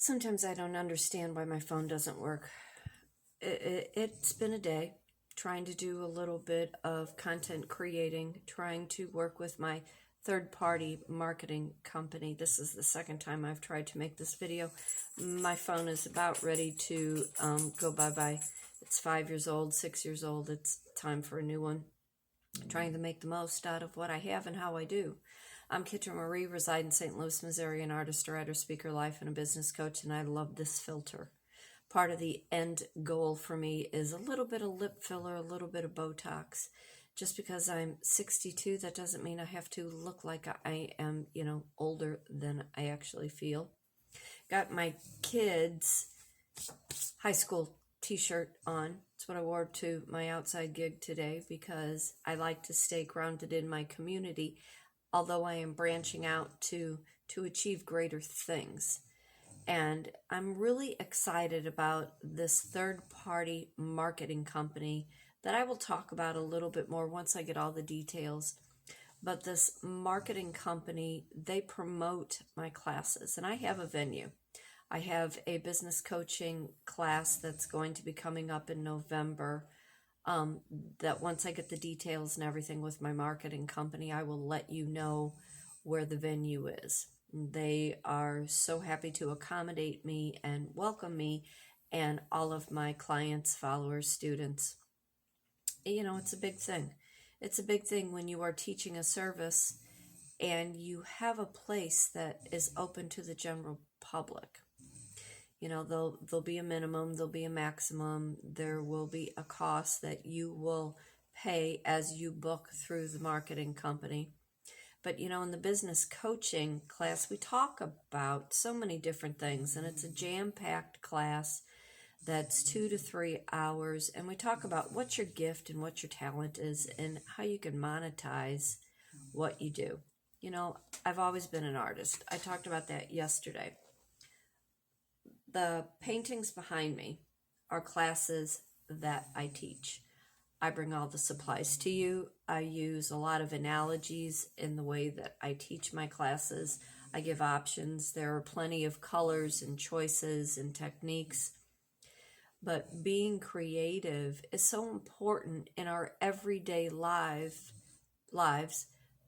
Sometimes I don't understand why my phone doesn't work. It's been a day trying to do a little bit of content creating, trying to work with my third party marketing company. This is the second time I've tried to make this video. My phone is about ready to go bye-bye. It's 5 years old, 6 years old. It's time for a new one. Trying to make the most out of what I have and how I do. I'm Kitryn Marie, reside in St. Louis, Missouri, an artist, writer, speaker, life, and a business coach, and I love this filter. Part of the end goal for me is a little bit of lip filler, a little bit of Botox. Just because I'm 62, that doesn't mean I have to look like I am, older than I actually feel. Got my kids' high school t-shirt on. It's what I wore to my outside gig today because I like to stay grounded in my community, although I am branching out to achieve greater things. And I'm really excited about this third-party marketing company that I will talk about a little bit more once I get all the details. But this marketing company, they promote my classes, and I have a venue. I have a business coaching class that's going to be coming up in November. That once I get the details and everything with my marketing company, I will let you know where the venue is. They are so happy to accommodate me and welcome me and all of my clients, followers, students. It's a big thing. It's a big thing when you are teaching a service and you have a place that is open to the general public. There'll be a minimum, there'll be a maximum, there will be a cost that you will pay as you book through the marketing company. But, in the business coaching class, we talk about so many different things, and it's a jam-packed class that's 2 to 3 hours, and we talk about what your gift and what your talent is and how you can monetize what you do. I've always been an artist. I talked about that yesterday. The paintings behind me are classes that I teach. I bring all the supplies to you. I use a lot of analogies in the way that I teach my classes. I give options. There are plenty of colors and choices and techniques. But being creative is so important in our everyday lives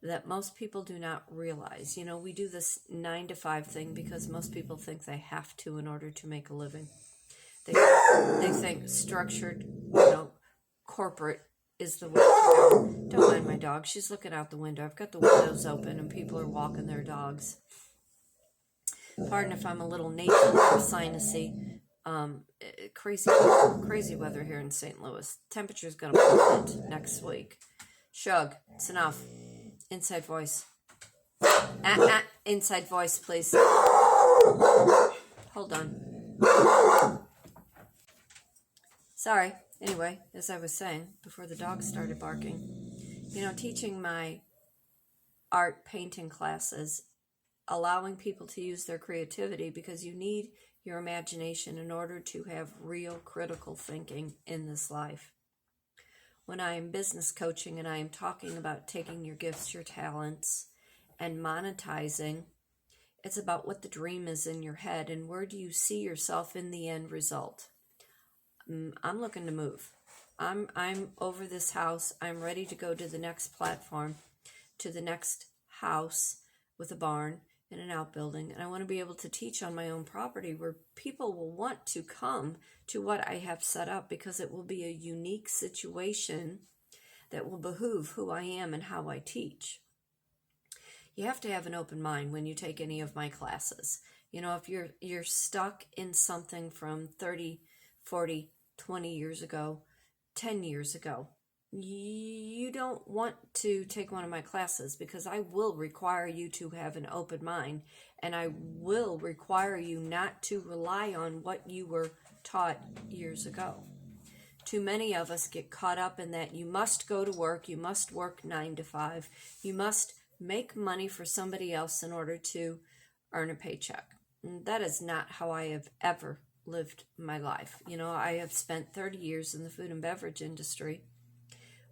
that most people do not realize. We do this 9 to 5 thing because most people think they have to in order to make a living. They think structured, corporate is the way to go. Don't mind my dog. She's looking out the window. I've got the windows open and people are walking their dogs. Pardon if I'm a little nasal or sinusy. Crazy weather here in St. Louis. Temperature's going to plummet next week. Shug, it's enough. Inside voice. Inside voice, please. Hold on. Sorry. Anyway, as I was saying, before the dog started barking, teaching my art painting classes, allowing people to use their creativity because you need your imagination in order to have real critical thinking in this life. When I am business coaching and I am talking about taking your gifts, your talents, and monetizing, it's about what the dream is in your head and where do you see yourself in the end result. I'm looking to move. I'm over this house. I'm ready to go to the next platform, to the next house with a barn and an outbuilding. And I want to be able to teach on my own property where people will want to come to what I have set up because it will be a unique situation that will behoove who I am and how I teach. You have to have an open mind when you take any of my classes. If you're stuck in something from 30, 40, 20 years ago, 10 years ago, you don't want to take one of my classes because I will require you to have an open mind and I will require you not to rely on what you were taught years ago. Too many of us get caught up in that you must go to work, you must work 9 to 5, you must make money for somebody else in order to earn a paycheck. And that is not how I have ever lived my life. I have spent 30 years in the food and beverage industry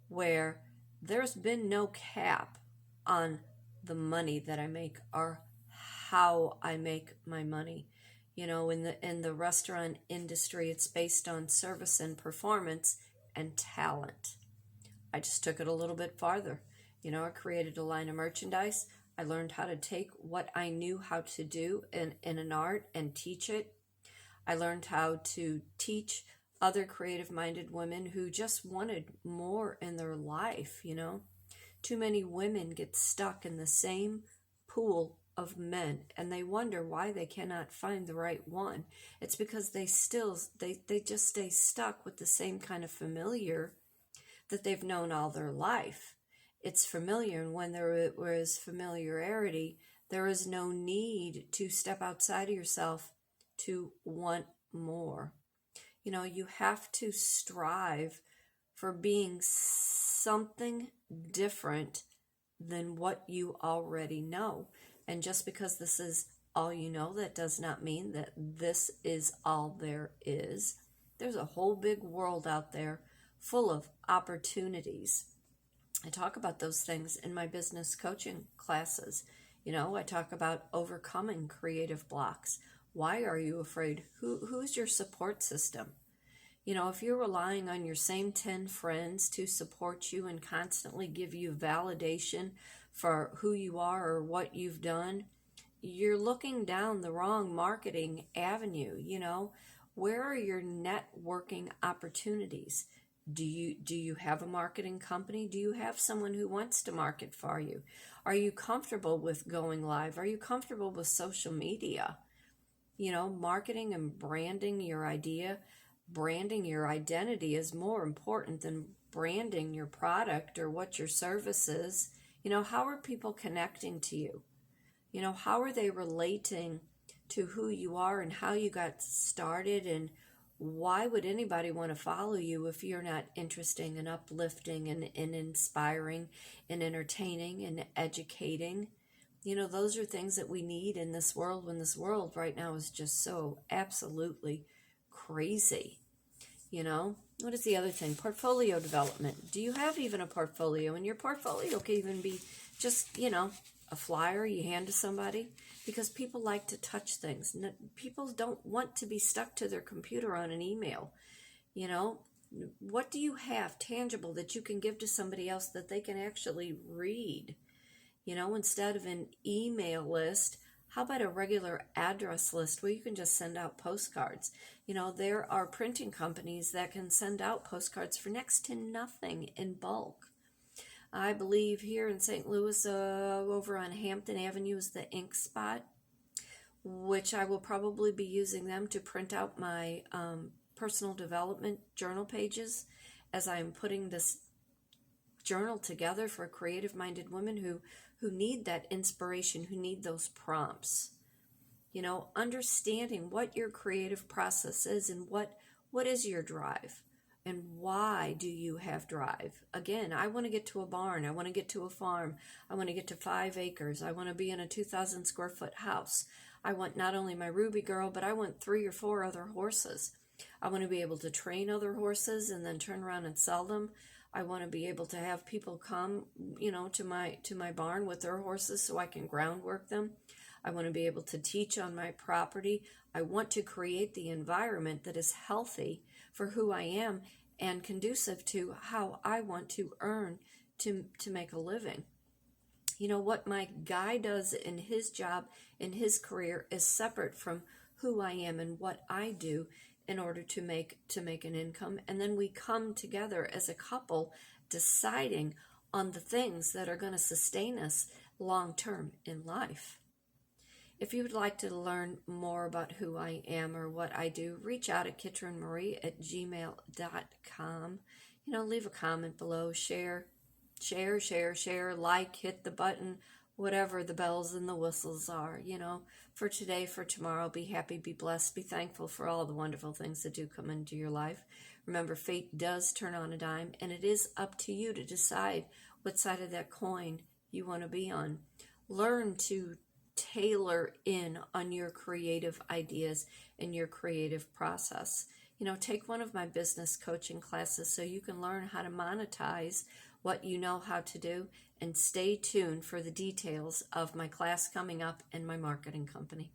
where there's been no cap on the money that I make or how I make my money. You know, in the restaurant industry, it's based on service and performance and talent. I just took it a little bit farther. You know, I created a line of merchandise. I learned how to take what I knew how to do in an art and teach it. I learned how to teach other creative minded women who just wanted more in their life, you know. Too many women get stuck in the same pool of men and they wonder why they cannot find the right one. It's because they just stay stuck with the same kind of familiar that they've known all their life. It's familiar, and when there is familiarity, there is no need to step outside of yourself to want more. You know, you have to strive for being something different than what you already know. And just because this is all you know, that does not mean that this is all there is. There's a whole big world out there full of opportunities. I talk about those things in my business coaching classes. You know, I talk about overcoming creative blocks. Why are you afraid? Who's your support system? You know, if you're relying on your same 10 friends to support you and constantly give you validation for who you are or what you've done, you're looking down the wrong marketing avenue. You know, where are your networking opportunities? Do you have a marketing company? Do you have someone who wants to market for you? Are you comfortable with going live? Are you comfortable with social media? You know, marketing and branding your idea, branding your identity is more important than branding your product or what your service is. You know, how are people connecting to you? You know, how are they relating to who you are and how you got started, and why would anybody want to follow you if you're not interesting and uplifting and inspiring and entertaining and educating? You know, those are things that we need in this world when this world right now is just so absolutely crazy. You know, what is the other thing? Portfolio development. Do you have even a portfolio? And your portfolio can even be just, you know, a flyer you hand to somebody, because people like to touch things. People don't want to be stuck to their computer on an email. You know, what do you have tangible that you can give to somebody else that they can actually read? You know, instead of an email list, how about a regular address list where you can just send out postcards? You know, there are printing companies that can send out postcards for next to nothing in bulk. I believe here in St. Louis, over on Hampton Avenue is the Ink Spot, which I will probably be using them to print out my personal development journal pages as I'm putting this journal together for creative-minded women who need that inspiration, who need those prompts. You know, understanding what your creative process is and what is your drive. And why do you have drive? Again, I want to get to a barn. I want to get to a farm. I want to get to 5 acres. I want to be in a 2,000 square foot house. I want not only my Ruby girl, but I want 3 or 4 other horses. I want to be able to train other horses and then turn around and sell them. I want to be able to have people come, you know, to my barn with their horses so I can groundwork them. I want to be able to teach on my property. I want to create the environment that is healthy for who I am and conducive to how I want to earn to make a living. You know, what my guy does in his job, in his career, is separate from who I am and what I do in order to make an income. And then we come together as a couple deciding on the things that are going to sustain us long term in life. If you would like to learn more about who I am or what I do, reach out at kitrynmarie@gmail.com. You know, leave a comment below, share, like, hit the button, whatever the bells and the whistles are. You know, for today, for tomorrow, be happy, be blessed, be thankful for all the wonderful things that do come into your life. Remember, fate does turn on a dime, and it is up to you to decide what side of that coin you want to be on. Learn to tailor in on your creative ideas and your creative process. You know, take one of my business coaching classes so you can learn how to monetize what you know how to do, and stay tuned for the details of my class coming up and my marketing company.